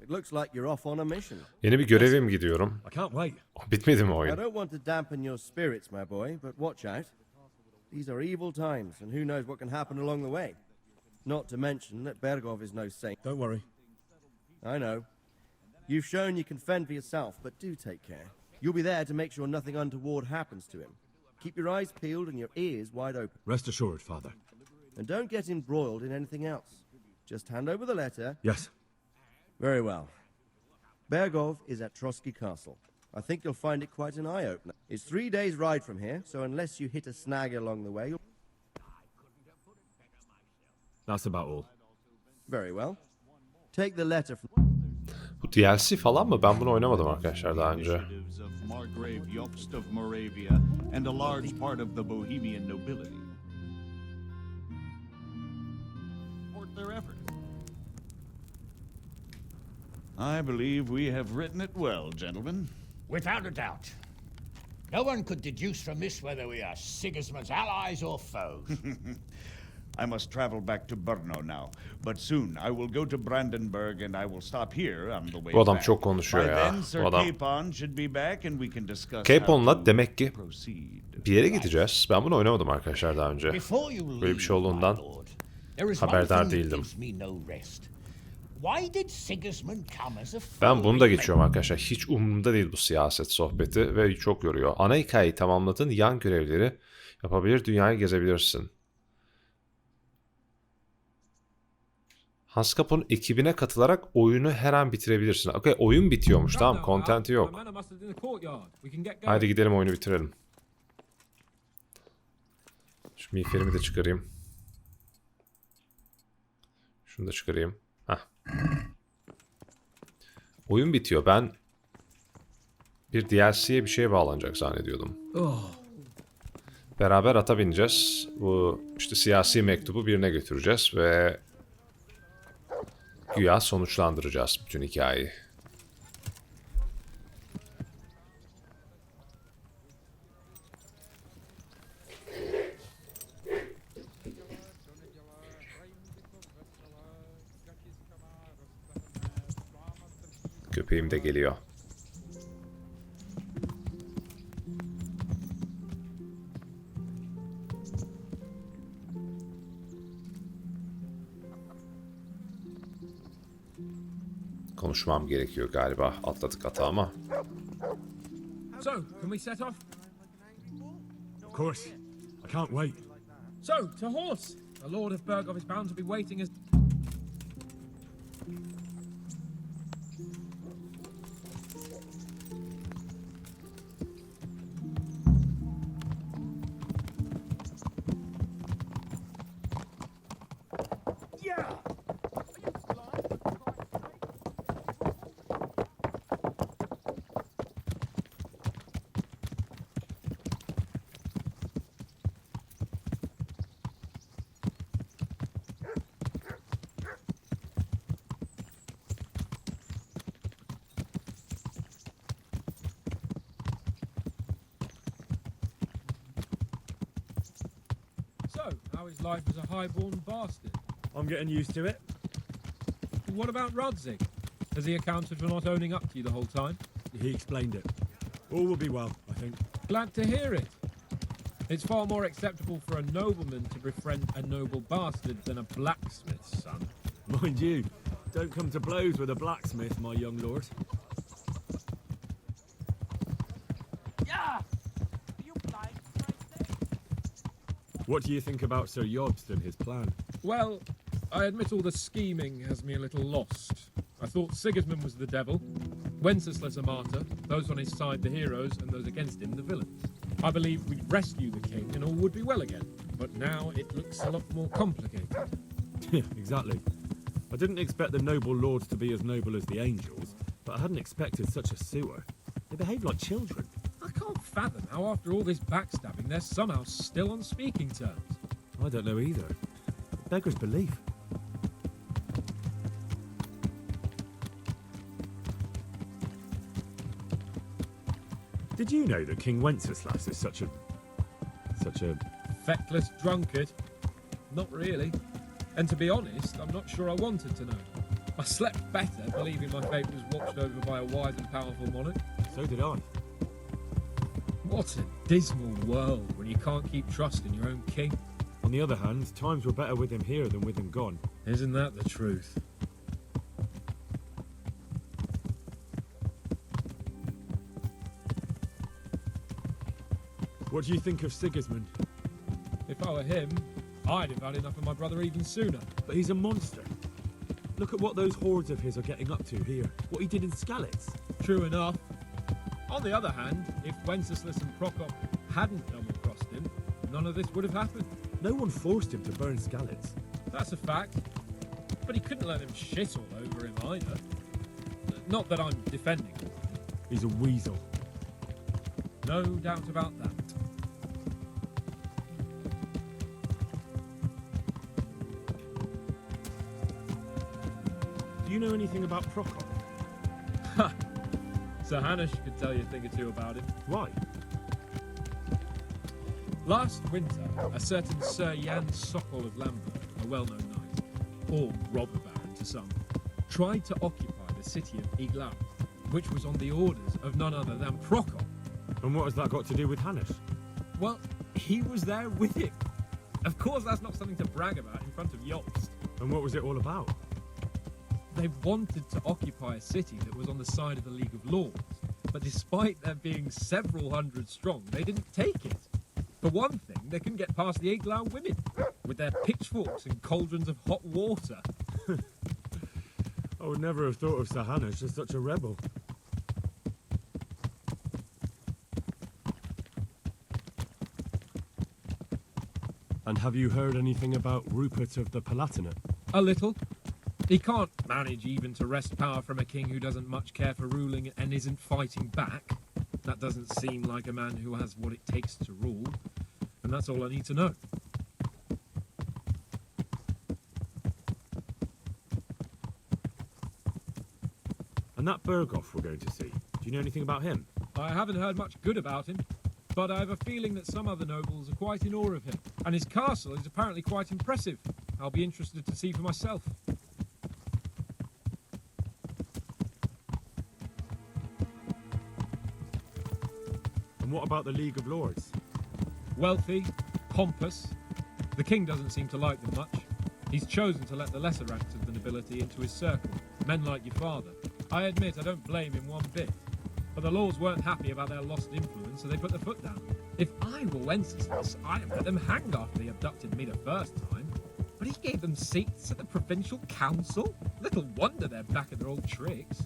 It looks like you're off on a mission. Yeni bir göreve mi gidiyorum? Bitmedi mi oyun? I don't want to dampen your spirits, my boy, but watch out. These are evil times, and who knows what can happen along the way. Not to mention that Bergov is no saint. Don't worry. I know. You've shown you can fend for yourself, but do take care. You'll be there to make sure nothing untoward happens to him. Keep your eyes peeled and your ears wide open. Rest assured, Father. And don't get embroiled in anything else. Just hand over the letter. Yes. Very well. Bergov is at Trotsky Castle. I think you'll find it quite an eye-opener. It's 3 days' ride from here, so unless you hit a snag along the way, you'll... That's about all. Very well. Take the letter from... Bu DLC falan mı? Ben bunu oynamadım arkadaşlar daha önce. Margrave Jobst of Moravia and a large part of the Bohemian nobility. Support their efforts. I believe we have written it well, gentlemen. Without a doubt. No one could deduce from this whether we are Sigismund's allies or foes. I must travel back to Brno now, but soon I will go to Brandenburg and I will stop here on the way Bu adam back. çok konuşuyor By ya. then, Sir Bu adam. Capon should be back and we can discuss Capon'la demek ki bir yere gideceğiz. Ben bunu oynamadım arkadaşlar daha önce. Böyle bir şey olduğundan haberdar değildim. Ben bunu da geçiyorum arkadaşlar. Hiç umurumda değil bu siyaset sohbeti ve çok yoruyor. Ana hikayeyi tamamladın, yan görevleri yapabilir, dünyayı gezebilirsin. Hans Capone'un ekibine katılarak oyunu her an bitirebilirsin. Okay, oyun bitiyormuş. Tamam, content'i yok. Haydi gidelim oyunu bitirelim. Şu miğferimi de çıkarayım. Şunu da çıkarayım. Heh. Oyun bitiyor. Ben bir DLC'ye bir şeye bağlanacak zannediyordum. Beraber ata bineceğiz. Bu işte siyasi mektubu birine götüreceğiz ve güya sonuçlandıracağız bütün hikayeyi. Köpeğim de geliyor. Konuşmam gerekiyor galiba. Atladık hata ama. So, can we set off? Of course. I can't wait. So, to horse. The Lord of Bergov is bound to be waiting as... So, how is life as a highborn bastard? I'm getting used to it. What about Rodzig? Has he accounted for not owning up to you the whole time? He explained it. All will be well, I think. Glad to hear it. It's far more acceptable for a nobleman to befriend a noble bastard than a blacksmith's son. Mind you, don't come to blows with a blacksmith, my young lord. What do you think about Sir Jobst and his plan? Well, I admit all the scheming has me a little lost. I thought Sigismund was the devil, Wenceslas a martyr, those on his side the heroes, and those against him the villains. I believed we'd rescue the king and all would be well again, but now it looks a lot more complicated. Yeah, exactly. I didn't expect the noble lords to be as noble as the angels, but I hadn't expected such a sewer. They behave like children. I can't fathom how after all this backstabbing they're somehow still on speaking terms. I don't know either. Beggar's belief. Did you know that King Wenceslas is such a... Feckless drunkard? Not really. And to be honest, I'm not sure I wanted to know. I slept better believing my fate was watched over by a wise and powerful monarch. So did I. What a dismal world when you can't keep trusting your own king. On the other hand, times were better with him here than with him gone. Isn't that the truth? What do you think of Sigismund? If I were him, I'd have had enough of my brother even sooner. But he's a monster. Look at what those hordes of his are getting up to here. What he did in Skalitz. True enough. On the other hand, if Wenceslas and Prokop hadn't double-crossed him, none of this would have happened. No one forced him to burn Skalitz. That's a fact. But he couldn't let them shit all over him either. Not that I'm defending him. He's a weasel. No doubt about that. Do you know anything about Prokop? Ha! Sir Hanush could tell you a thing or two about him. Why? Last winter, a certain Sir Jan Sokol of Lamberg, a well-known knight, or robber baron to some, tried to occupy the city of Iglau, which was on the orders of none other than Prokop. And what has that got to do with Hanush? Well, he was there with him. Of course, that's not something to brag about in front of Jobst. And what was it all about? They wanted to occupy a city that was on the side of the League of Lords, but despite there being several hundred strong, they didn't take it. For one thing, they couldn't get past the Iglau women, with their pitchforks and cauldrons of hot water. I would never have thought of Sir Hanush as such a rebel. And have you heard anything about Rupert of the Palatinate? A little. He can't manage even to wrest power from a king who doesn't much care for ruling and isn't fighting back. That doesn't seem like a man who has what it takes to rule. And that's all I need to know. And that Berghoff we're going to see, do you know anything about him? I haven't heard much good about him, but I have a feeling that some other nobles are quite in awe of him. And his castle is apparently quite impressive. I'll be interested to see for myself. And what about the League of Lords? Wealthy, pompous. The king doesn't seem to like them much. He's chosen to let the lesser ranks of the nobility into his circle, men like your father. I admit I don't blame him one bit. But the lords weren't happy about their lost influence, so they put their foot down. If I were Wenceslas, I'd have let them hang after they abducted me the first time. But he gave them seats at the provincial council? Little wonder they're back at their old tricks.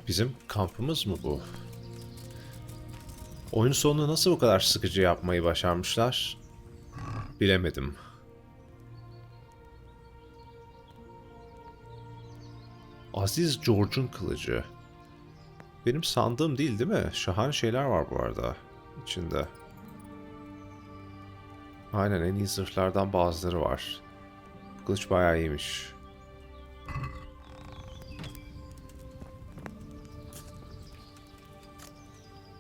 Bizim kampımız mı bu? Oyun sonunu nasıl bu kadar sıkıcı yapmayı başarmışlar? Bilemedim. Aziz George'un kılıcı. Benim sandığım değil mi? Şahane şeyler var bu arada içinde. Aynen, en iyi zırhlardan bazıları var. Bu kılıç bayağı iyiymiş.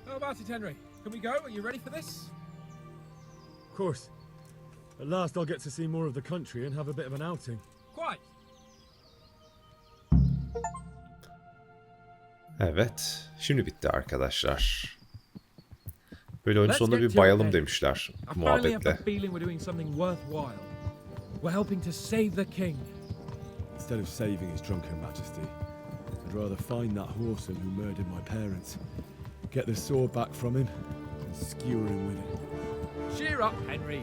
How about it, Henry? Can we go? Are you ready for this? Of course. At last I'll get to see more of the country and have a bit of an outing. Quite. Evet, şimdi bitti arkadaşlar. Böyle oyun Let's sonunda get bir to bayalım it. demişler I finally have the muhabbetle. feeling we're doing something worthwhile. We're helping to save the king. Instead of saving his drunken majesty, I'd rather find that whoreson who murdered my parents, get the sword back from him, and skewer him with it. Cheer up, Henry.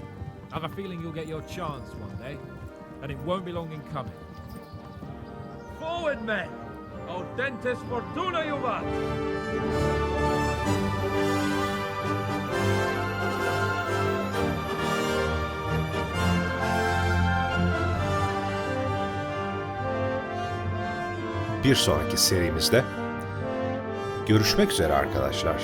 I have a feeling you'll get your chance one day, and it won't be long in coming. Forward, men! Audentes fortuna juvat! Bir sonraki serimizde görüşmek üzere arkadaşlar.